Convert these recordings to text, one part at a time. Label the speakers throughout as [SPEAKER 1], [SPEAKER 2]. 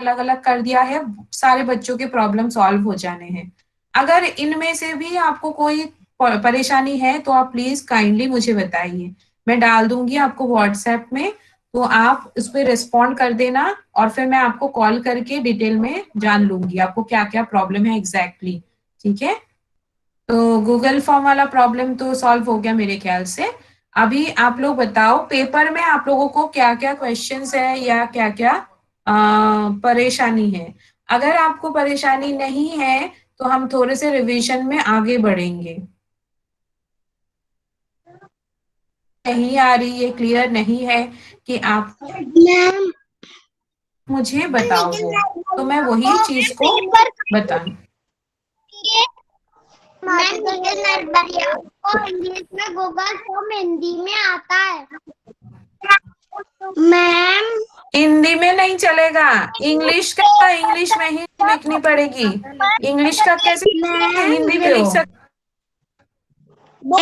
[SPEAKER 1] अलग अलग कर दिया है, सारे बच्चों के प्रॉब्लम सॉल्व हो जाने हैं। अगर इनमें से भी आपको कोई परेशानी है तो आप प्लीज काइंडली मुझे बताइए, मैं डाल दूंगी आपको व्हाट्सएप में, तो आप उस पर रिस्पॉन्ड कर देना और फिर मैं आपको कॉल करके डिटेल में जान लूंगी आपको क्या क्या प्रॉब्लम है एग्जैक्टली ठीक है। तो गूगल फॉर्म वाला प्रॉब्लम तो सॉल्व हो गया मेरे ख्याल से। अभी आप लोग बताओ पेपर में आप लोगों को क्या क्या क्वेश्चंस है या क्या क्या परेशानी है। अगर आपको परेशानी नहीं है तो हम थोड़े से रिवीजन में आगे बढ़ेंगे। नहीं आ रही है, क्लियर नहीं है कि आप
[SPEAKER 2] मैम
[SPEAKER 1] मुझे बताओ वो, तो मैं वही चीज को
[SPEAKER 2] पेपर
[SPEAKER 1] बताऊं।
[SPEAKER 2] इंग्लिश में गूगल फॉर्म हिंदी में आता है मैम।
[SPEAKER 1] हिंदी में नहीं चलेगा, इंग्लिश का इंग्लिश में ही लिखनी पड़ेगी। इंग्लिश का कैसे
[SPEAKER 2] मैम
[SPEAKER 1] हिंदी में लिख सकते।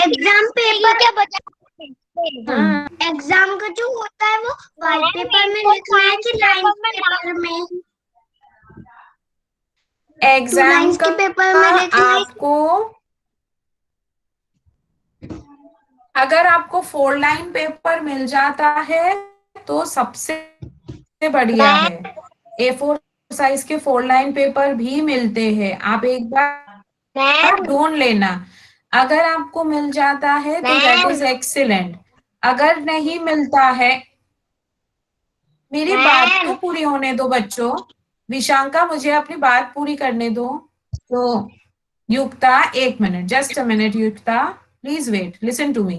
[SPEAKER 2] एग्जाम पेपर क्या बचा?
[SPEAKER 1] हम्म,
[SPEAKER 2] एग्जाम का जो होता है वो व्हाइट पेपर में लिखना है कि लाइन पेपर में? टू
[SPEAKER 1] एग्जाम
[SPEAKER 2] लाइंस
[SPEAKER 1] का
[SPEAKER 2] के पेपर में लिखना है।
[SPEAKER 1] आपको अगर आपको 4 लाइन पेपर मिल जाता है तो सबसे बढ़िया है। A4 साइज के 4 लाइन पेपर भी मिलते हैं, आप एक बार
[SPEAKER 2] मैम
[SPEAKER 1] ढूंढ लेना। अगर आपको मिल जाता है तो दैट
[SPEAKER 2] मैम
[SPEAKER 1] इज एक्सीलेंट। अगर नहीं मिलता है, मेरी बात तो
[SPEAKER 2] मैम
[SPEAKER 1] पूरी होने दो बच्चों। विशांका मुझे अपनी बात पूरी करने दो। तो युक्ता, एक minute, just a minute Yukta, please wait, listen to me.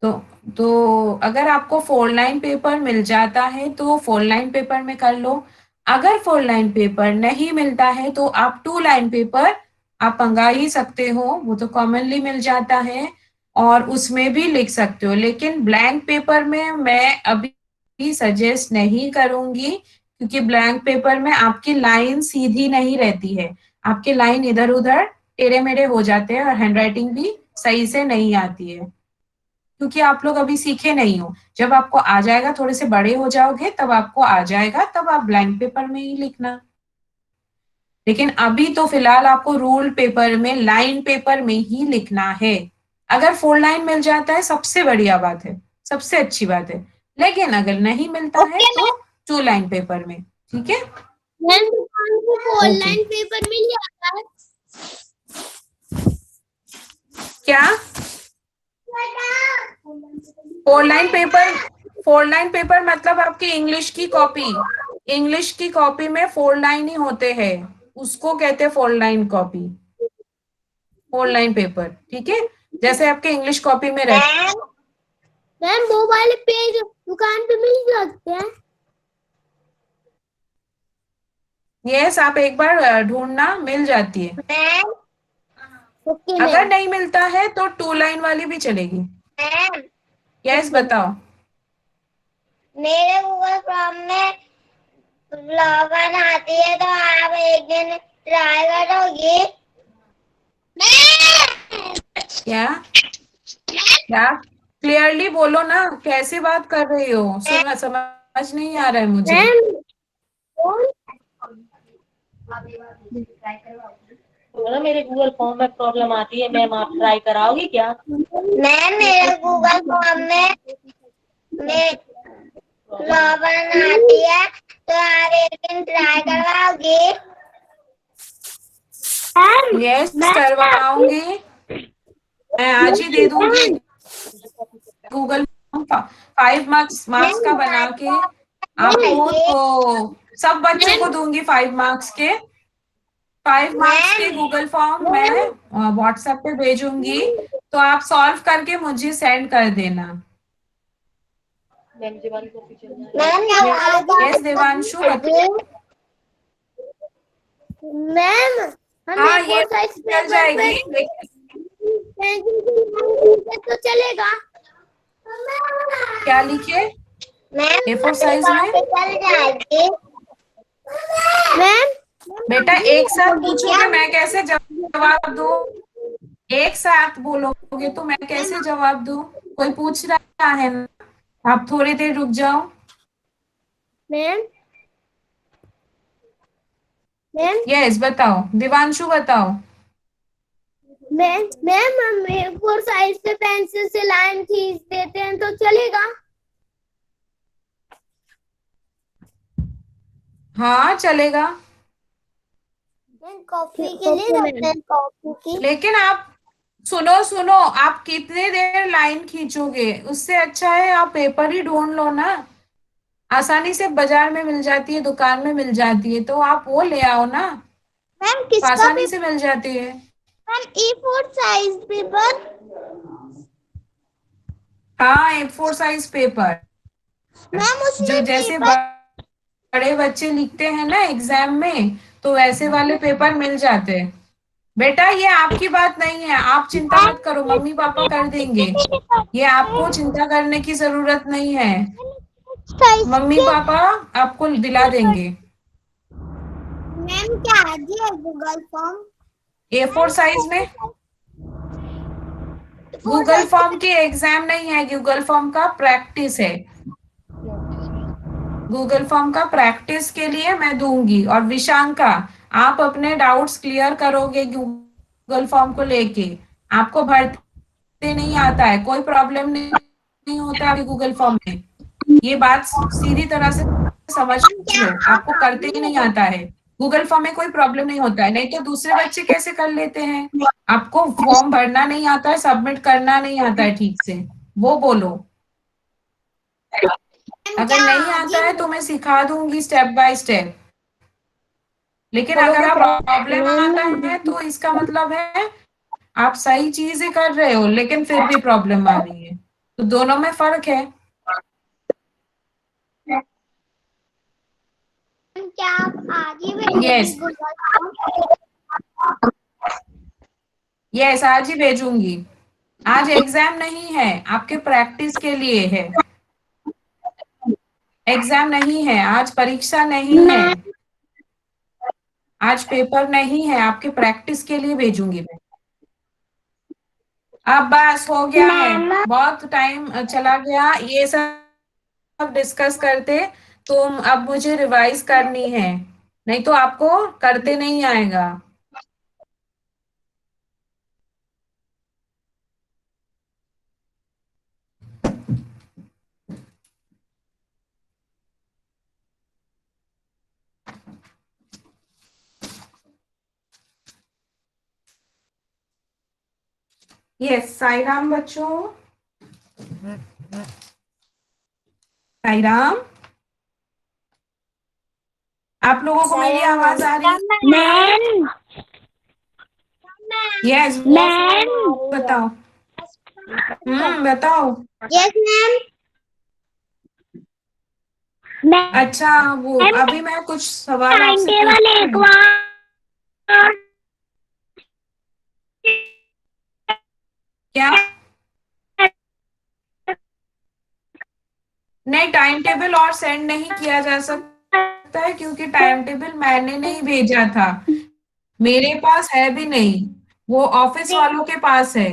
[SPEAKER 1] तो अगर आपको 4 लाइन पेपर मिल जाता है तो 4 लाइन पेपर में कर लो। अगर 4 लाइन पेपर नहीं मिलता है तो आप 2 लाइन पेपर आप मंगा ही सकते हो, वो तो कॉमनली मिल जाता है और उसमें भी लिख सकते हो। लेकिन ब्लैंक पेपर में मैं अभी सजेस्ट नहीं करूंगी, क्योंकि ब्लैंक पेपर में आपकी लाइन सीधी नहीं रहती है, आपके लाइन इधर उधर टेढ़े मेढ़े हो जाते हैं और हैंडराइटिंग भी सही से नहीं आती है, क्योंकि आप लोग अभी सीखे नहीं हो। जब आपको आ जाएगा, थोड़े से बड़े हो जाओगे तब आपको आ जाएगा, तब आप ब्लैंक पेपर में ही लिखना। लेकिन अभी तो फिलहाल आपको रूल पेपर में लाइन पेपर में ही लिखना है। अगर 4 लाइन मिल जाता है सबसे बढ़िया बात है, सबसे अच्छी बात है। लेकिन अगर नहीं मिलता है
[SPEAKER 2] ओके
[SPEAKER 1] तो 2 लाइन पेपर में, ठीक है।
[SPEAKER 2] मैम।
[SPEAKER 1] ओके,
[SPEAKER 2] ऑनलाइन पेपर में ही आता है।
[SPEAKER 1] क्या 4 लाइन पेपर? 4 लाइन पेपर मतलब आपकी इंग्लिश की कॉपी। इंग्लिश की कॉपी में 4 लाइन ही होते हैं, उसको कहते हैं 4 लाइन कॉपी, 4 लाइन पेपर, ठीक है। जैसे आपके इंग्लिश कॉपी में रहते।
[SPEAKER 2] मैम मैम वो वाले पेज दुकान पे मिल सकते हैं?
[SPEAKER 1] यस, आप एक बार ढूंढना, मिल जाती है।
[SPEAKER 2] मैम ओके
[SPEAKER 1] अगर
[SPEAKER 2] मैम।
[SPEAKER 1] नहीं मिलता है तो 2 लाइन वाली भी चलेगी।
[SPEAKER 2] Ma'am
[SPEAKER 1] yes,
[SPEAKER 2] okay ma'am.
[SPEAKER 1] बताओ।
[SPEAKER 2] मेरे गूगल फॉर्म में लॉगइन आती है तो आप एक दिन ट्राई करोगी?
[SPEAKER 1] क्या क्या क्लियरली बोलो ना, कैसे बात कर रही हो, सुना समझ नहीं आ रहा है मुझे।
[SPEAKER 2] मैम
[SPEAKER 3] बोला मेरे गूगल फॉर्म में प्रॉब्लम आती है मैम, आप ट्राई कराओगी क्या?
[SPEAKER 2] मैम मेरे गूगल फॉर्म में लॉगइन आती है तो आप एक दिन ट्राई करवाओगी?
[SPEAKER 1] यस, करवाऊंगी, मैं आज ही दे दूंगी गूगल फॉर्म। 5 मार्क्स मार्क्स का बना के आपको, तो सब बच्चों को दूंगी 5 मार्क्स के। 5 मार्क्स के गूगल फॉर्म मैं व्हाट्सएप पे भेजूंगी, तो आप सॉल्व करके मुझे सेंड कर देना।
[SPEAKER 3] मैम जी वाली कॉपी चल रहा है।
[SPEAKER 1] यस देवांशु,
[SPEAKER 2] मैम हम
[SPEAKER 1] हाँ
[SPEAKER 2] A4
[SPEAKER 1] ये
[SPEAKER 2] साइज
[SPEAKER 1] चल
[SPEAKER 2] पेपर पे
[SPEAKER 1] जाएगी लेकिन
[SPEAKER 2] तो चलेगा?
[SPEAKER 1] क्या लिखे
[SPEAKER 2] मैम
[SPEAKER 1] A4 साइज में?
[SPEAKER 2] चल जाएगी मैम।
[SPEAKER 1] बेटा एक साथ पूछोगे मैं कैसे जवाब दूं? एक साथ बोलोगे तो मैं कैसे जवाब दूं? कोई पूछ रहा है ना, आप थोड़ी देर रुक जाओ।
[SPEAKER 2] मैम मैम
[SPEAKER 1] यस बताओ, दिवांशु बताओ।
[SPEAKER 2] मैम मैम हम A4 साइज पे पेंसिल से लाइन खींच देते हैं तो चलेगा?
[SPEAKER 1] हाँ चलेगा,
[SPEAKER 2] कॉफी के लिए रखते हैं कॉफी की।
[SPEAKER 1] लेकिन आप सुनो सुनो, आप कितने देर लाइन खींचोगे? उससे अच्छा है आप पेपर ही ढूंढ लो ना, आसानी से बाजार में मिल जाती है, दुकान में मिल जाती है, तो आप वो ले आओ ना,
[SPEAKER 2] मैम किसका
[SPEAKER 1] आसानी
[SPEAKER 2] पेपर?
[SPEAKER 1] से मिल जाती है।
[SPEAKER 2] Ma'am A4 size paper.
[SPEAKER 1] हाँ A4 साइज पेपर,
[SPEAKER 2] मैम
[SPEAKER 1] जो
[SPEAKER 2] उसमें
[SPEAKER 1] जैसे
[SPEAKER 2] पेपर।
[SPEAKER 1] बड़े बच्चे लिखते हैं ना एग्जाम में, तो वैसे वाले पेपर मिल जाते हैं। बेटा ये आपकी बात नहीं है, आप चिंता मत करो, मम्मी पापा कर देंगे, ये आपको चिंता करने की जरूरत नहीं है,
[SPEAKER 2] साइज
[SPEAKER 1] मम्मी
[SPEAKER 2] के।
[SPEAKER 1] पापा आपको दिला देंगे।
[SPEAKER 2] मैम क्या है जी गूगल फॉर्म?
[SPEAKER 1] A4 साइज में
[SPEAKER 2] फोर
[SPEAKER 1] गूगल
[SPEAKER 2] साइज
[SPEAKER 1] फॉर्म की एग्जाम नहीं है, गूगल फॉर्म का प्रैक्टिस है, गूगल फॉर्म का प्रैक्टिस के लिए मैं दूंगी। और विशांका, आप अपने डाउट्स क्लियर करोगे गूगल फॉर्म को लेके, आपको भरते नहीं आता है, कोई प्रॉब्लम नहीं होता है गूगल फॉर्म में, ये बात सीधी तरह से समझ
[SPEAKER 2] मैम क्या
[SPEAKER 1] लो,
[SPEAKER 2] आप
[SPEAKER 1] आपको करते
[SPEAKER 2] आगे
[SPEAKER 1] ही नहीं
[SPEAKER 2] हैं?
[SPEAKER 1] आता है, गूगल फॉर्म में कोई प्रॉब्लम नहीं होता है, नहीं तो दूसरे बच्चे कैसे कर लेते हैं? आपको फॉर्म भरना नहीं आता है, सबमिट करना नहीं आता है ठीक से, वो बोलो।
[SPEAKER 2] मैम
[SPEAKER 1] अगर
[SPEAKER 2] क्या
[SPEAKER 1] नहीं
[SPEAKER 2] आगे
[SPEAKER 1] आता है तो मैं सिखा दूंगी स्टेप बाय स्टेप, लेकिन अगर आप प्रॉब्लम आता है तो इसका मतलब है आप सही चीजें कर रहे हो लेकिन फिर भी प्रॉब्लम आ रही है, तो दोनों में फर्क है।
[SPEAKER 2] मैम क्या आप आगे भेजेंगी
[SPEAKER 1] यस
[SPEAKER 2] गूगल फॉर्म?
[SPEAKER 1] यस आज ही भेजूंगी, आज एग्जाम नहीं है, आपके प्रैक्टिस के लिए है, एग्जाम नहीं है आज, परीक्षा नहीं है आज, पेपर नहीं है, आपके प्रैक्टिस के लिए भेजूंगी मैं। अब बस हो गया है,
[SPEAKER 2] मैम
[SPEAKER 1] बहुत टाइम चला गया ये सब डिस्कस करते, तो अब मुझे रिवाइज करनी है, नहीं तो आपको करते नहीं आएगा। यस साई राम बच्चों, साई राम, आप लोगों को मेरी आवाज आ रही है?
[SPEAKER 2] मैम
[SPEAKER 1] यस
[SPEAKER 2] मैम
[SPEAKER 1] बताओ, बताओ।
[SPEAKER 2] Yes ma'am.
[SPEAKER 1] अच्छा वो
[SPEAKER 2] मैम
[SPEAKER 1] अभी मैं कुछ सवाल
[SPEAKER 2] टाइम
[SPEAKER 1] आपसे
[SPEAKER 2] टेबल
[SPEAKER 1] पूछती
[SPEAKER 2] एक
[SPEAKER 1] हूँ।
[SPEAKER 2] बार।
[SPEAKER 1] क्या? नहीं टाइम टेबल और सेंड नहीं किया जा सकता है, क्योंकि टाइम टेबल मैंने नहीं भेजा था, मेरे पास है भी नहीं, वो ऑफिस वालों के पास है,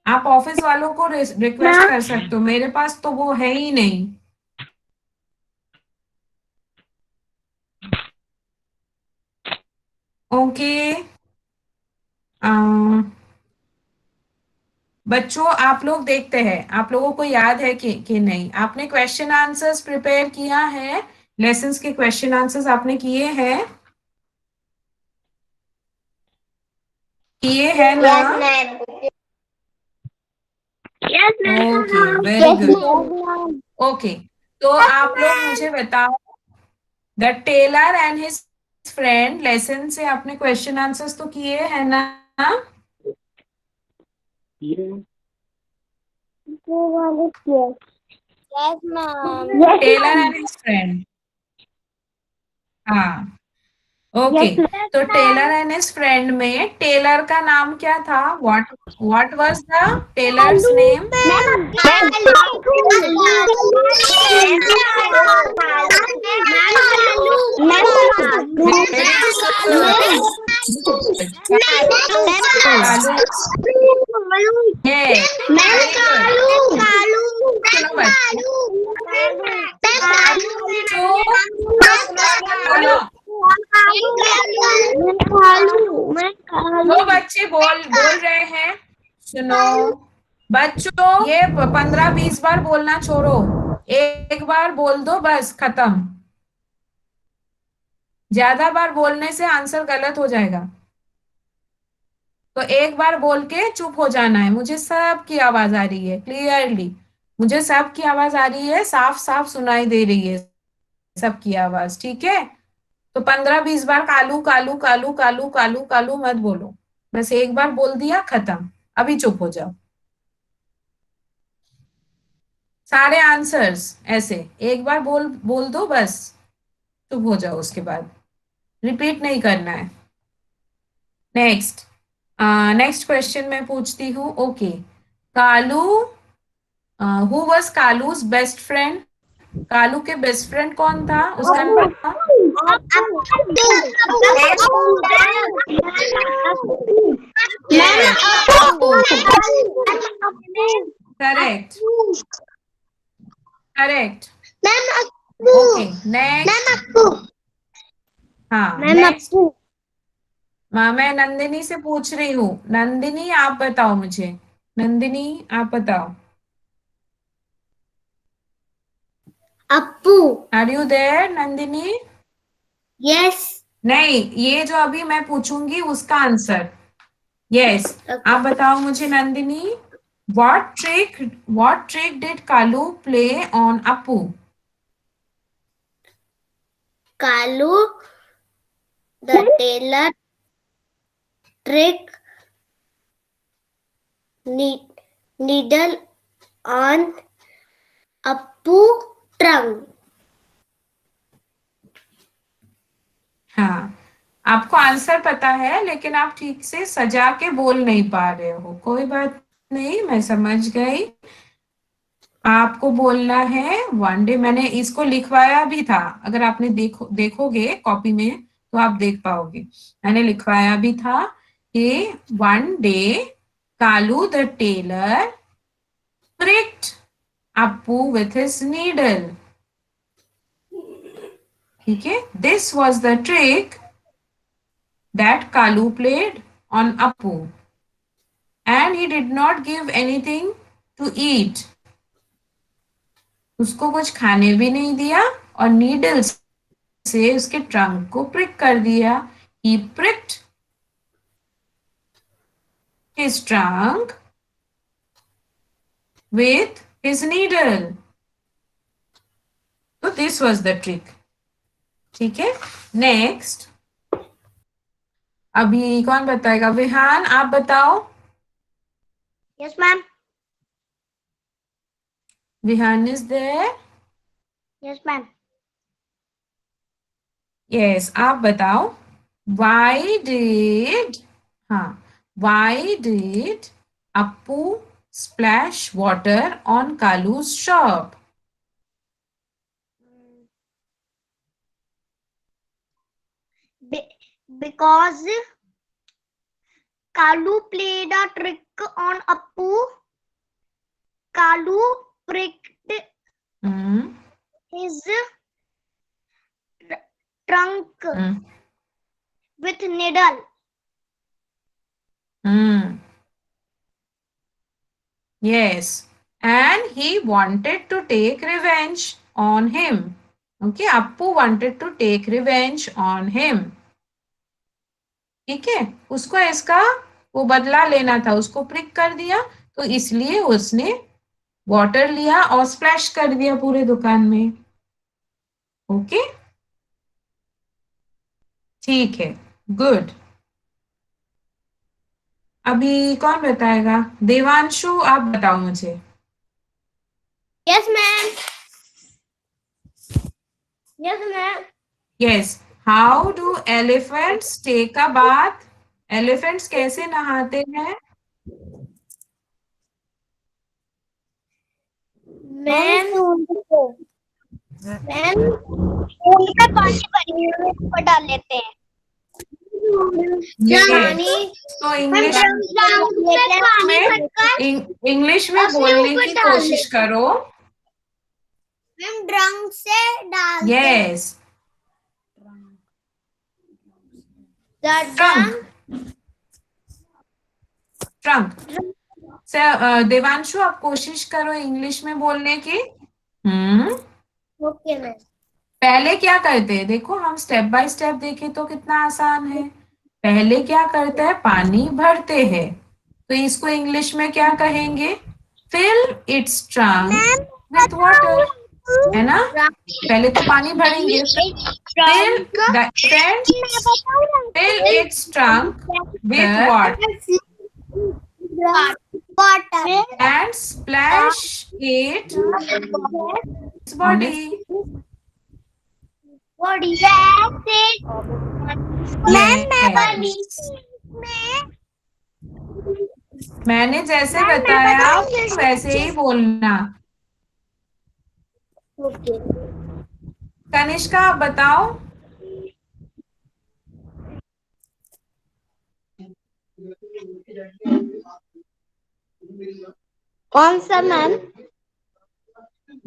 [SPEAKER 1] आप ऑफिस वालों को रिक्वेस्ट कर सकते हो, मेरे पास तो वो है ही नहीं। ओके बच्चों, आप लोग देखते हैं, आप लोगों को याद है कि नहीं, आपने क्वेश्चन आंसर्स प्रिपेयर किया है, लेसन्स के क्वेश्चन आंसर्स आपने किए हैं, किए हैं ना?
[SPEAKER 2] Yes ma'am. Yes
[SPEAKER 1] okay
[SPEAKER 2] ma'am.
[SPEAKER 1] Very
[SPEAKER 2] yes
[SPEAKER 1] good.
[SPEAKER 2] Ma'am.
[SPEAKER 1] Okay तो आप लोग मुझे बताओ, the tailor and his friend lesson से आपने क्वेश्चन आंसर्स तो किए हैं ना?
[SPEAKER 2] Yes ma'am.
[SPEAKER 1] Tailor and his friend, हाँ ओके। तो टेलर एंड हिज फ्रेंड में टेलर का नाम क्या था? What was the tailor's name? Kalu, ये वेरी गुड। सुनो बच्चों, सुनो, जो बच्चे बोल रहे हैं सुनो बच्चों, ये 15-20 बार बोलना छोड़ो, एक बार बोल दो बस खत्म। ज्यादा बार बोलने से आंसर गलत हो जाएगा। तो एक बार बोल के चुप हो जाना है। मुझे सबकी आवाज आ रही है क्लियरली, मुझे सबकी आवाज आ रही है, साफ साफ सुनाई दे रही है सबकी आवाज, ठीक है। तो 15-20 बार कालू कालू कालू कालू कालू कालू मत बोलो, बस एक बार बोल दिया खत्म। अभी चुप हो जाओ। सारे आंसर्स ऐसे एक बार बोल दो बस, चुप हो जाओ, उसके बाद रिपीट नहीं करना है। नेक्स्ट नेक्स्ट क्वेश्चन मैं पूछती हूँ। Okay, Kalu, who was Kalu's best friend? Kalu के बेस्ट फ्रेंड कौन था? उसका नाम करेक्ट, करेक्ट। ओके नेक्स्ट, हाँ नेक्स्ट। मैं नंदिनी से पूछ रही हूँ। नंदिनी आप बताओ मुझे, नंदिनी आप बताओ।
[SPEAKER 2] Appu.
[SPEAKER 1] Are you there Nandini?
[SPEAKER 2] Yes.
[SPEAKER 1] नहीं, ये जो अभी मैं पूछूंगी उसका आंसर। यस, आप बताओ मुझे Nandini, what trick did Kalu play on Appu?
[SPEAKER 2] Kalu, the tailor, trick needle on Appu trunk.
[SPEAKER 1] हाँ, आपको आंसर पता है लेकिन आप ठीक से सजा के बोल नहीं पा रहे हो। कोई बात नहीं, मैं समझ गई। आपको बोलना है वन डे। मैंने इसको लिखवाया भी था, अगर आपने देखोगे कॉपी में तो आप देख पाओगे। मैंने लिखवाया भी था कि one day Kalu the tailor pricked Appu with his needle. ठीक है, this was the trick that Kalu played on Appu, and he did not give anything to eat. उसको कुछ खाने भी नहीं दिया और नीडल से उसके ट्रंक को प्रिक कर दिया। He pricked his trunk with his needle. So this was the trick. ठीक है, नेक्स्ट। अभी कौन बताएगा? विहान आप बताओ।
[SPEAKER 2] Yes, ma'am.
[SPEAKER 1] Vihan is there?
[SPEAKER 2] Yes, ma'am.
[SPEAKER 1] Yes, आप बताओ। Why did, हाँ, why did Appu splash water on Kalu's shop?
[SPEAKER 2] Because Kalu played a trick on Appu. Kalu pricked
[SPEAKER 1] Hmm.
[SPEAKER 2] his trunk
[SPEAKER 1] Hmm.
[SPEAKER 2] with needle.
[SPEAKER 1] Hmm. Yes, and he wanted to take revenge on him. Okay, Appu wanted to take revenge on him. ठीक है, उसको इसका वो बदला लेना था, उसको prick कर दिया, तो इसलिए उसने वाटर लिया और स्प्लैश कर दिया पूरे दुकान में। ओके, ठीक है, गुड। अभी कौन बताएगा? देवांशु आप बताओ मुझे।
[SPEAKER 2] Yes, ma'am. Yes, ma'am.
[SPEAKER 1] Yes, how do elephants take a bath? Elephants कैसे नहाते हैं?
[SPEAKER 2] मैम उनका पानी पर डाल लेते हैं।
[SPEAKER 1] तो इंग्लिश में बोलने की कोशिश करो।
[SPEAKER 2] मैम ड्रम से डाल
[SPEAKER 1] yes,
[SPEAKER 2] the
[SPEAKER 1] trunk,
[SPEAKER 2] drum
[SPEAKER 1] trunk. Devanshu आप कोशिश करो इंग्लिश में बोलने की।
[SPEAKER 2] Okay ma'am.
[SPEAKER 1] पहले क्या करते हैं, देखो हम स्टेप बाय स्टेप देखें तो कितना आसान है। पहले क्या करते हैं, पानी भरते हैं, तो इसको इंग्लिश में क्या कहेंगे, fill its trunk with water, है ना। पहले तो पानी भरेंगे, फिल द fill its trunk with water
[SPEAKER 2] water
[SPEAKER 1] and splash it its body.
[SPEAKER 2] Body
[SPEAKER 1] Yes. मैंने जैसे बताया वैसे ही बोलना।
[SPEAKER 2] ओके।
[SPEAKER 1] कनिष्का आप बताओ।
[SPEAKER 2] कौन सा मैम?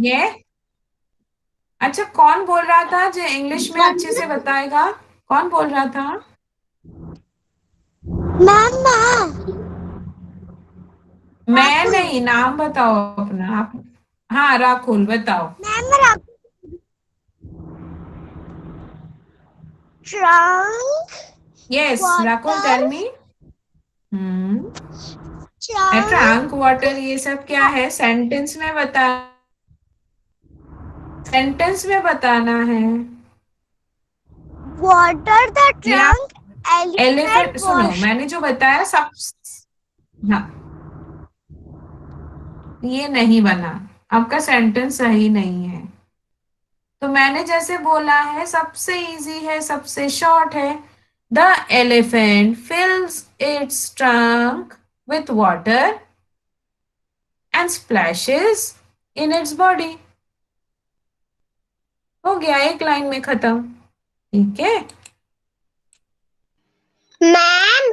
[SPEAKER 1] ये अच्छा, कौन बोल रहा था जो इंग्लिश में अच्छे से बताएगा, कौन बोल रहा था?
[SPEAKER 2] मैम
[SPEAKER 1] मैं नहीं, नाम बताओ अपना आप। हाँ राहुल बताओ।
[SPEAKER 2] Ma'am trunk
[SPEAKER 1] yes Rahul tell me.
[SPEAKER 2] Trunk
[SPEAKER 1] trunk water ये सब क्या है, सेंटेंस में बता, सेंटेंस में बताना है।
[SPEAKER 2] वाटर द
[SPEAKER 1] या
[SPEAKER 2] ट्रंक
[SPEAKER 1] एलिफेंट, सुनो मैंने जो बताया सब, हाँ ये नहीं बना, आपका सेंटेंस सही नहीं है। तो मैंने जैसे बोला है सबसे इजी है, सबसे शॉर्ट है। The elephant fills its trunk with water and splashes in its body. हो गया, एक लाइन में खत्म। ठीक है
[SPEAKER 2] ma'am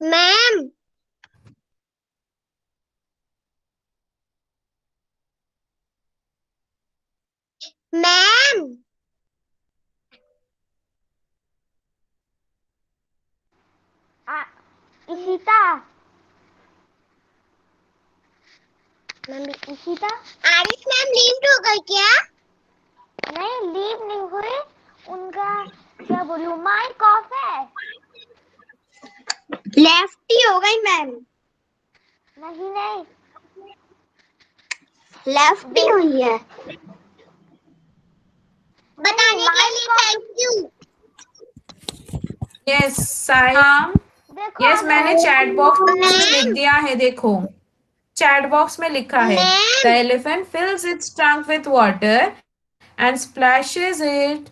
[SPEAKER 2] ma'am ma'am Ishita ma'am Ishita Aarish ma'am leave हो गई क्या? नहीं लीव नहीं हुई, उनका क्या बोलूं माइक ऑफ है। लेफ्टी हो गई मैम। नहीं नहीं लेफ्टी हुई है। बताने के लिए थैंक यू।
[SPEAKER 1] यस सायाम, यस मैंने चैट बॉक्स में लिख
[SPEAKER 2] मैम
[SPEAKER 1] दिया है, देखो चैट बॉक्स में लिखा है the
[SPEAKER 2] ma'am
[SPEAKER 1] elephant fills its trunk with water and splashes it,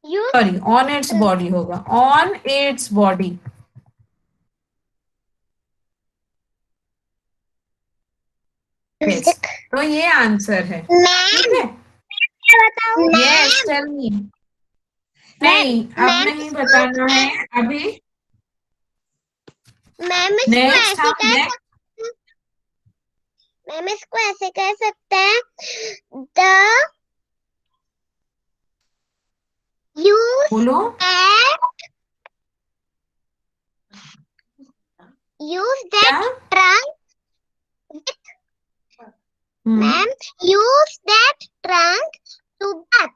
[SPEAKER 2] you
[SPEAKER 1] sorry on its body होगा, ऑन इट्स बॉडी। यस तो ये आंसर है, ठीक
[SPEAKER 2] मैम
[SPEAKER 1] है।
[SPEAKER 2] बताऊं
[SPEAKER 1] यस
[SPEAKER 2] मैम?
[SPEAKER 1] Tell me. नहीं अब
[SPEAKER 2] मैम
[SPEAKER 1] नहीं बताना है अभी।
[SPEAKER 2] मैम इसको
[SPEAKER 1] नेक्स्ट
[SPEAKER 2] ऐसे
[SPEAKER 1] हम
[SPEAKER 2] कह
[SPEAKER 1] नेक्स्ट,
[SPEAKER 2] सकते हैं, मैम इसको ऐसे कह सकते हैं द यूज
[SPEAKER 1] बोलो।
[SPEAKER 2] दैट
[SPEAKER 1] क्या?
[SPEAKER 2] Trunk ma'am use that trunk to bath.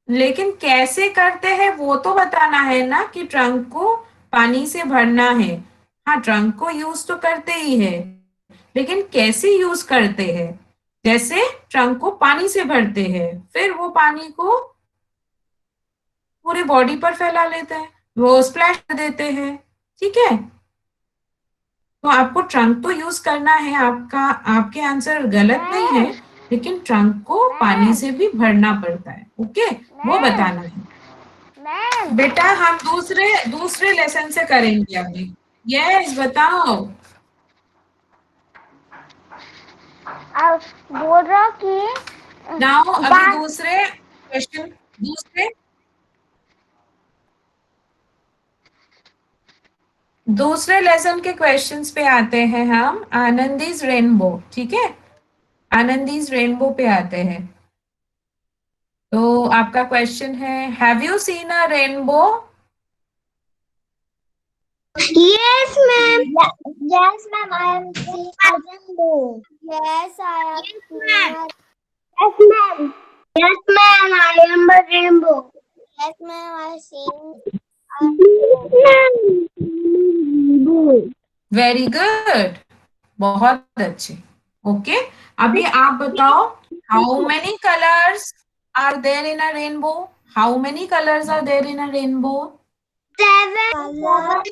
[SPEAKER 1] लेकिन कैसे करते हैं वो तो बताना है ना, कि ट्रंक को पानी से भरना है। हाँ ट्रंक को यूज तो करते ही है, लेकिन कैसे यूज करते हैं, जैसे ट्रंक को पानी से भरते हैं, फिर वो पानी को पूरे बॉडी पर फैला लेते हैं, वो स्प्लैश कर देते हैं, ठीक है। तो आपको ट्रंक तो यूज करना है, आपका आपके आंसर गलत नहीं है, लेकिन ट्रंक को पानी से भी भरना पड़ता है, ओके वो बताना है। बेटा हम दूसरे दूसरे लेसन से करेंगे अभी। यस बताओ।
[SPEAKER 2] बोल रहा कि
[SPEAKER 1] नाउ अभी दूसरे क्वेश्चन, दूसरे दूसरे लेसन के क्वेश्चंस पे आते हैं हम, आनंदीज रेनबो, ठीक है, आनंदीज रेनबो पे आते हैं। तो आपका क्वेश्चन है, have you seen a rainbow?
[SPEAKER 2] Yes, ma'am. Yes, ma'am. I am seeing a rainbow. Yes, I have seen a. Yes, ma'am. Yes, ma'am. I am a rainbow. Yes, ma'am. I have seen a rainbow.
[SPEAKER 1] Very good, बहुत अच्छे। Okay, अभी आप बताओ, how many colours are there in a rainbow? How many colours are there in a rainbow?
[SPEAKER 2] 7 colors.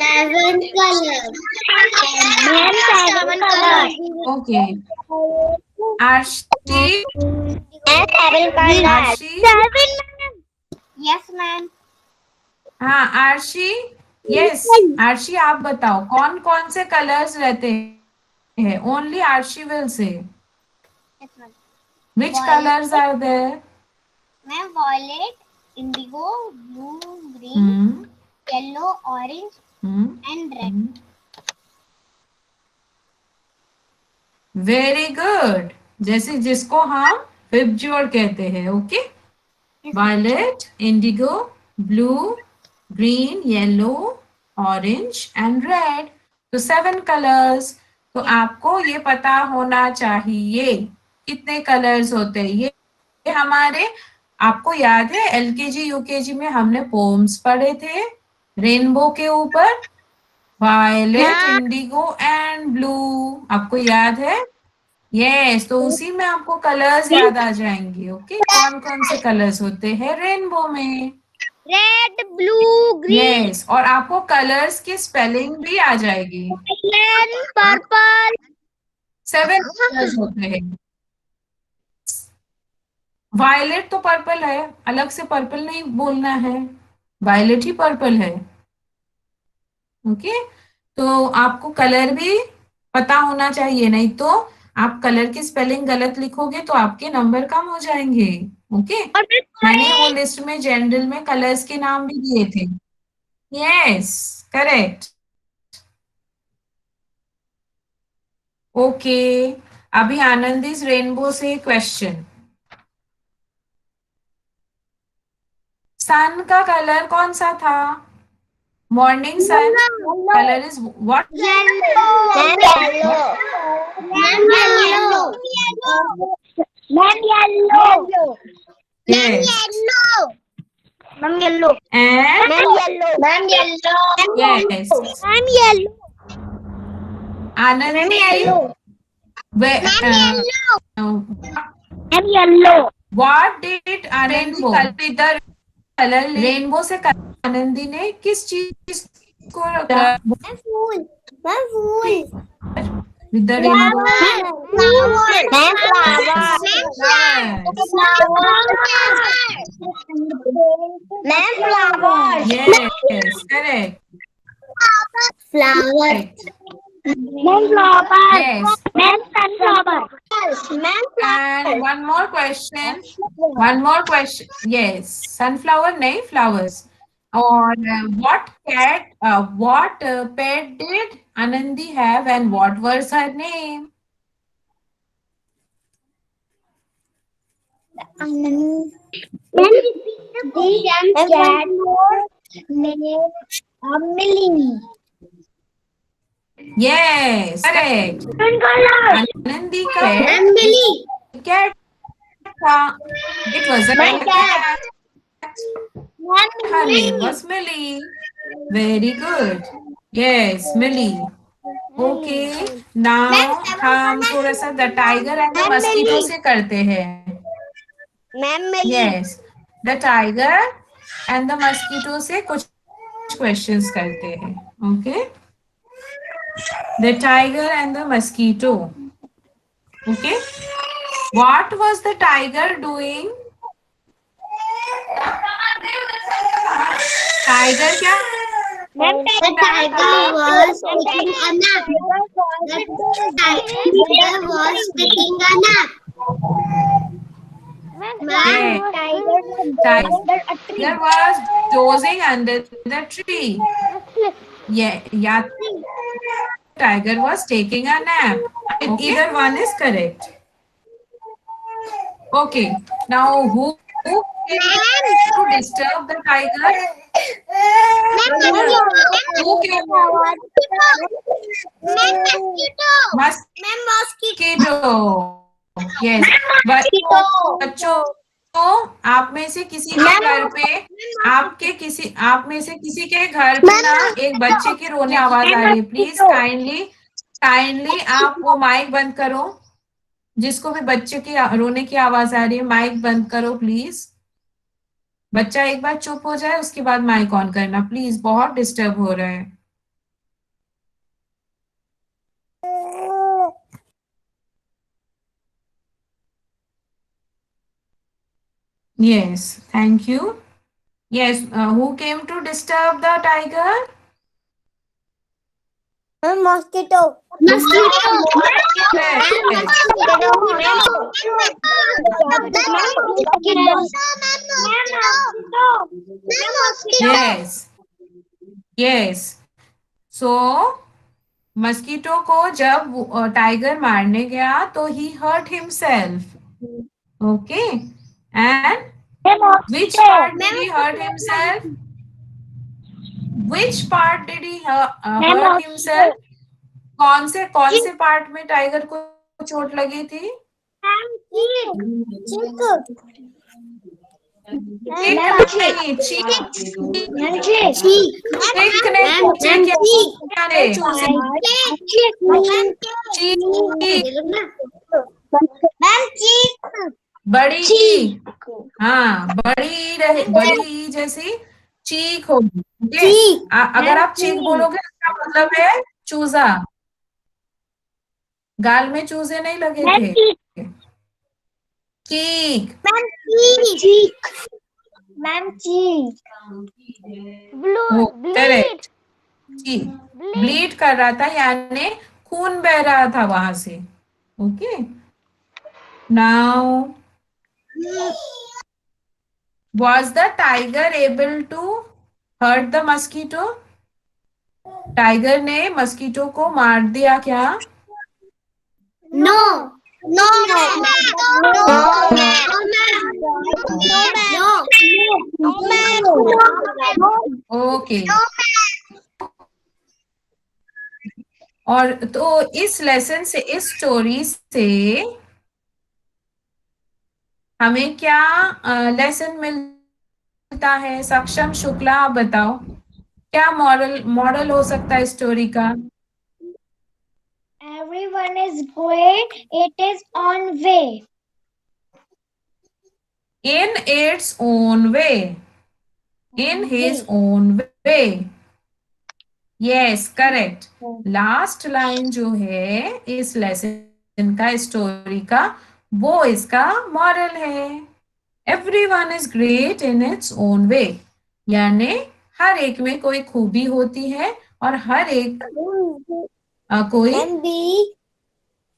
[SPEAKER 2] 7 colors. Ma'am, 7 colors.
[SPEAKER 1] Okay, Arshi,
[SPEAKER 2] 7 colors.
[SPEAKER 1] Arshi,
[SPEAKER 2] 7, ma'am. Yes, ma'am.
[SPEAKER 1] हाँ आरशी, yes आरशी, आप बताओ कौन कौन से कलर्स रहते हैं? Only Arshi will say,
[SPEAKER 2] Yes, ma'am.
[SPEAKER 1] Which colours are there?
[SPEAKER 2] Ma'am, violet, indigo, blue, green, yellow, orange, and red.
[SPEAKER 1] Very good, जैसे जिसको हम विबज्योर कहते हैं। Okay, violet, indigo, blue, green, yellow, orange and red. तो 7 colours. तो आपको ये पता होना चाहिए कितने कलर्स होते हैं। ये हमारे, आपको याद है एलकेजी यूकेजी में हमने पोम्स पढ़े थे रेनबो के ऊपर, वायलेट, इंडिगो एंड ब्लू, आपको याद है? यस, तो उसी में आपको कलर्स याद आ जाएंगे। ओके, कौन कौन से कलर्स होते हैं रेनबो में?
[SPEAKER 2] Red, blue, green,
[SPEAKER 1] यस, और आपको कलर्स की स्पेलिंग भी आ जाएगी।
[SPEAKER 2] purple.
[SPEAKER 1] 7 कलर्स होते हैं। वायलेट तो पर्पल है, अलग से पर्पल नहीं बोलना है, वायलेट ही पर्पल है। ओके, तो आपको कलर भी पता होना चाहिए, नहीं तो आप कलर की स्पेलिंग गलत लिखोगे तो आपके नंबर कम हो जाएंगे। ओके, मैंने वो लिस्ट में जनरल में कलर्स के नाम भी दिए थे। Yes, correct. ओके, अभी आनंदीज रेनबो से क्वेश्चन, सन का कलर कौन सा था? Morning sun colour is what?
[SPEAKER 2] Yellow. Ma'am, yellow. Ma'am, yellow.
[SPEAKER 1] Yes.
[SPEAKER 2] Ma'am, yellow.
[SPEAKER 1] And
[SPEAKER 2] Ma'am, yellow. Ma'am, yellow.
[SPEAKER 1] yes,
[SPEAKER 2] Ma'am, yellow.
[SPEAKER 1] Anandi,
[SPEAKER 2] Ma'am, yellow.
[SPEAKER 1] what did Anandi with the color rainbow से आनंदी ने किस चीज को रखा?
[SPEAKER 2] Ma'am, fool. Ma'am, fool.
[SPEAKER 1] With the rainbow.
[SPEAKER 2] Flower. Ma'am, Ma'am, flower.
[SPEAKER 1] Yes, correct.
[SPEAKER 2] Flower.
[SPEAKER 1] Correct.
[SPEAKER 2] Ma'am, flower.
[SPEAKER 1] Yes.
[SPEAKER 2] Ma'am, sunflower. Ma'am,
[SPEAKER 1] And one more question. One more question. Yes, sunflower nahi, flowers. Or what pet did Anandi have and what was her name?
[SPEAKER 2] The cat named Millie.
[SPEAKER 1] Yes, correct. Anandi ka
[SPEAKER 2] Ma'am, Millie.
[SPEAKER 1] cat tha. It was a
[SPEAKER 2] My
[SPEAKER 1] cat.
[SPEAKER 2] Ma'am,
[SPEAKER 1] Her name was Millie. Very good. Yes, Millie. Okay. Now हम थोड़ा सा the tiger and the mosquito से करते हैं।
[SPEAKER 2] Ma'am, Millie.
[SPEAKER 1] Yes, the tiger and the mosquito से कुछ questions करते हैं। Okay, the tiger and the mosquito. Okay, what was the tiger doing? Tiger क्या?
[SPEAKER 2] The tiger was taking a nap. The tiger was taking a nap.
[SPEAKER 1] Yes. Tiger was dozing under the tree. Yeah, tiger was taking a nap. Either one is correct. Okay. Now who came to disturb the tiger? Who came? Mosquito. Yes. बच्चों, आप में से किसी के घर पे आप में से किसी के घर पे ना एक बच्चे की रोने आवाज आ रही है। प्लीज काइंडली आप वो माइक बंद करो। जिसको भी बच्चे की रोने की आवाज आ रही है, माइक बंद करो प्लीज। बच्चा एक बार चुप हो जाए, उसके बाद माइक ऑन करना प्लीज, बहुत डिस्टर्ब हो रहा है। Yes, thank you. Yes, who came to disturb the tiger?
[SPEAKER 2] Mosquito.
[SPEAKER 1] Yes, yes. So, mosquito को जब टाइगर मारने गया तो he hurt himself. Okay. And which part did he hurt himself? Which part did he hurt himself? कौन से part में tiger को चोट लगी थी? बड़ी, हाँ बड़ी जैसी चीख होगी। अगर आप चीख बोलोगे इसका मतलब है चूजा। गाल में चूजे नहीं लगे थे। चीख। करेक्ट। ब्लीड कर रहा था, यानी खून बह रहा था वहां से। Okay. Now was the tiger able to hurt the mosquito? Tiger ने मस्कीटो को मार दिया क्या?
[SPEAKER 2] No.
[SPEAKER 1] ओके। और तो इस लेसन से, इस स्टोरी से हमें क्या लेसन मिलता है? सक्षम शुक्ला, आप बताओ क्या मॉरल हो सकता है स्टोरी का?
[SPEAKER 2] Everyone is great. It is on way.
[SPEAKER 1] In its own way. In his own way. Yes, correct. Last line जो है इस लेसन का, स्टोरी का, वो इसका मॉरल है। Everyone is great in its own way, यानी हर एक में कोई खूबी होती है और हर एक कोई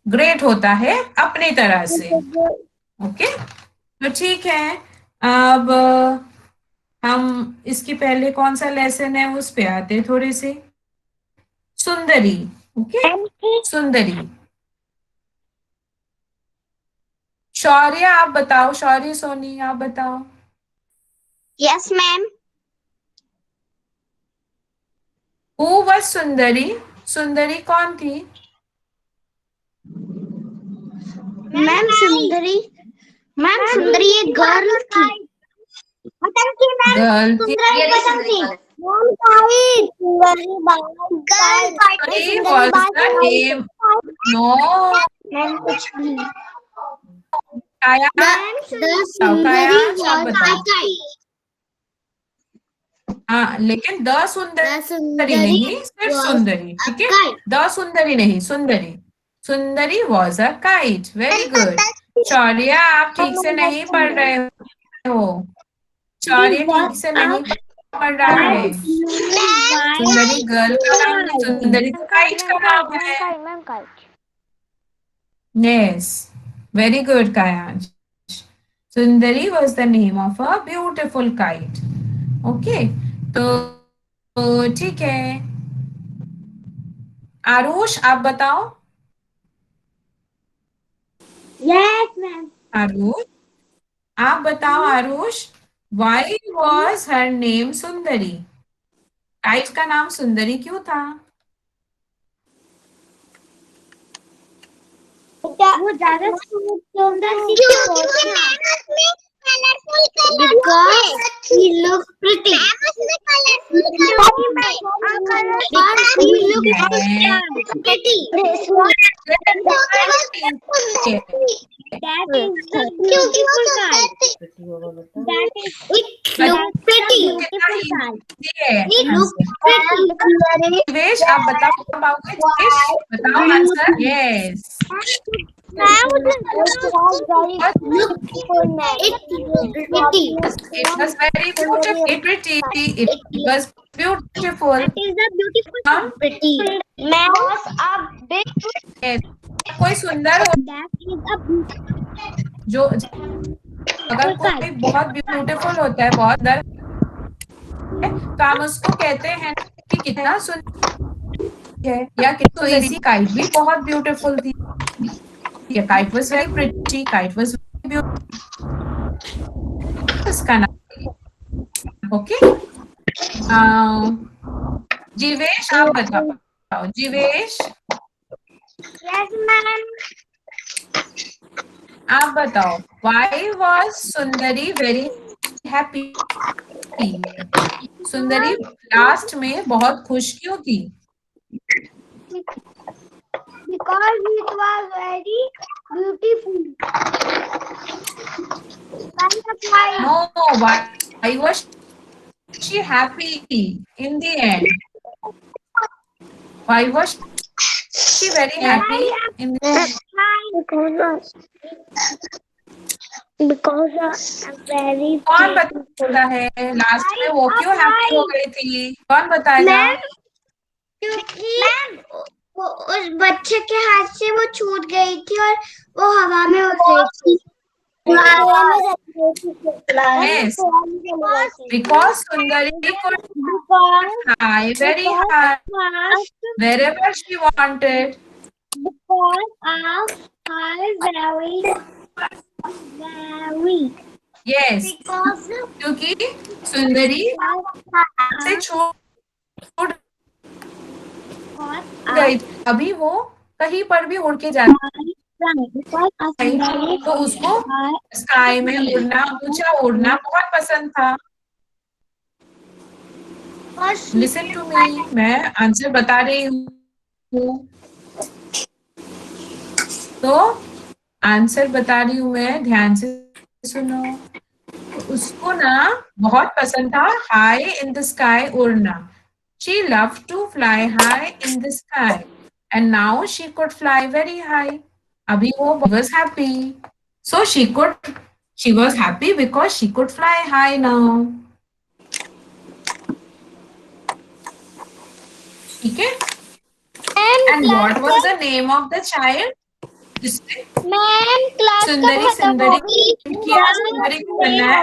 [SPEAKER 1] ग्रेट होता है अपनी तरह से। ओके, तो ठीक है। अब हम इसके पहले कौन सा लेसन है उस पे आते थोड़े से। सुंदरी। ओके, सुंदरी। शौर्य आप बताओ, शौर्य सोनी आप बताओ।
[SPEAKER 2] Yes, ma'am.
[SPEAKER 1] Who was सुंदरी? सुंदरी कौन थी?
[SPEAKER 2] मैम सुंदरी एक गर्ल थी।
[SPEAKER 1] गर्ल थी। was the name? No.
[SPEAKER 2] कुछ भी।
[SPEAKER 1] काया, हाँ, लेकिन द सुंदरी नहीं, सिर्फ सुंदरी। ठीक है, द सुंदरी नहीं, Sundari. Sundari was a kite. Very good. Shaurya आप ठीक से नहीं पढ़ रहे हो। शौर्य ठीक से नहीं पढ़ रहा है। सुंदरी गर्ल का नाम है, सुंदरी काइट का नाम है। Yes, very good, Kayansh. Sundari was the name of a beautiful kite. Okay, तो ठीक है। आरुष आप बताओ।
[SPEAKER 2] Yes, ma'am.
[SPEAKER 1] आरुष, आप बताओ Aarush, why was her name Sundari? Kite का नाम सुंदरी क्यों था?
[SPEAKER 2] वो ज्यादा सुंदर सी because he looks pretty. But he looks pretty. That is the beautiful side. That is it looks pretty. It looks pretty.
[SPEAKER 1] निवेश, आप बताओ पाओगे? निवेश, बताओ answer. Yes, it was very beautiful. Pretty. It was beautiful.
[SPEAKER 2] That is the beautiful side. Pretty. Man was a big.
[SPEAKER 1] Yes. कोई सुंदर हो
[SPEAKER 2] That is a beautiful.
[SPEAKER 1] जो अगर कोई बहुत ब्यूटीफुल होता है, बहुत सुंदर, तो हम उसको कहते हैं कि कितना सुंदर है, या कितनी ऐसी काइट भी बहुत ब्यूटीफुल थी। Kite was very pretty, kite was very beautiful, इसका नाम। ओके, जीवेश आप बताओ। Jivesh
[SPEAKER 2] Yes, ma'am.
[SPEAKER 1] आप बताओ, why was Sundari very happy? Sundari last में बहुत खुश क्यों थी?
[SPEAKER 2] Because it was very beautiful.
[SPEAKER 1] No, why was she happy in the end? Why was she very happy in the end?
[SPEAKER 2] Because very.
[SPEAKER 1] कौन बताता है लास्ट में वो क्यों हैप्पी हो गई थी? कौन बताएगा?
[SPEAKER 2] क्योंकि उस बच्चे के हाथ से वो छूट गई थी और वो हवा में उड़ गई थी।
[SPEAKER 1] Yes, because Sundari could fly very high wherever she wanted.
[SPEAKER 2] Because of her very.
[SPEAKER 1] Yes,
[SPEAKER 2] Because
[SPEAKER 1] क्योंकि सुंदरी से छूट गई, अभी वो कहीं पर भी उड़ के जाती, तो उसको स्काई में उड़ना, ऊंचा उड़ना बहुत पसंद था। लिसन टू मी, मैं आंसर बता रही हूँ, तो आंसर बता रही हूँ मैं, ध्यान से सुनो। उसको ना बहुत पसंद था हाई इन द स्काई उड़ना। She loved to fly high in the sky and now she could fly very high. अभी वो was happy, so she was happy because she could fly high now. ठीक है? And what was the name of the child?
[SPEAKER 2] Ma'am class
[SPEAKER 1] सुंदरी क्या सुंदरी को बनना है?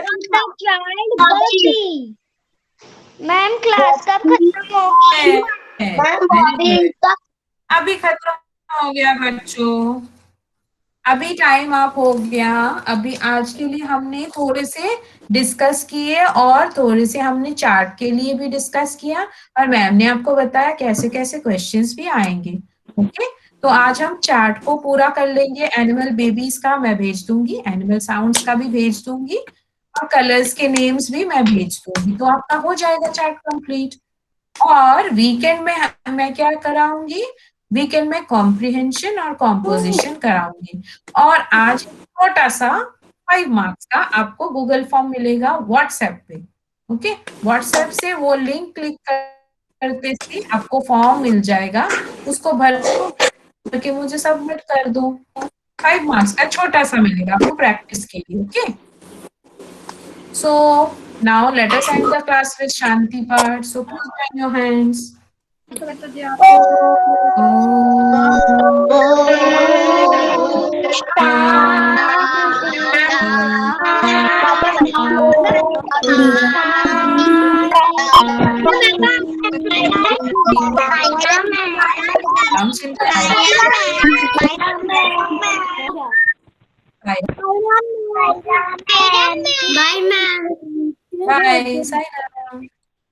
[SPEAKER 2] Ma'am class कब खत्म हो गया?
[SPEAKER 1] अभी खत्म हो गया बच्चों, अभी टाइम अप हो गया। अभी आज के लिए हमने थोड़े से डिस्कस किए और थोड़े से हमने चार्ट के लिए भी डिस्कस किया और मैम ने आपको बताया कैसे कैसे क्वेश्चंस भी आएंगे। ओके, तो आज हम चार्ट को पूरा कर लेंगे। एनिमल बेबीज का मैं भेज दूंगी, एनिमल साउंड्स का भी भेज दूंगी और कलर्स के नेम्स भी मैं भेज दूंगी, तो आपका हो जाएगा चार्ट कंप्लीट। और वीकेंड में मैं क्या कराऊंगी, वीकेंड में कॉम्प्रिहेंशन और कॉम्पोजिशन कराऊंगी। और आज छोटा सा 5 मार्क्स का आपको गूगल फॉर्म मिलेगा व्हाट्सएप पे। ओके, व्हाट्सएप से वो लिंक क्लिक करते ही आपको फॉर्म मिल जाएगा, उसको भर के मुझे सबमिट कर दो। 5 मार्क्स का छोटा सा मिलेगा आपको प्रैक्टिस के लिए। Okay, so now let us end the class with Shanti part. So please join your hands. Bye Saira.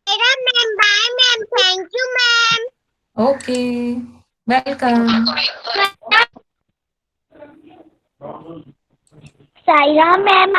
[SPEAKER 2] Ma'am, bye ma'am, thank you ma'am.
[SPEAKER 1] Okay, welcome.
[SPEAKER 2] Saira ma'am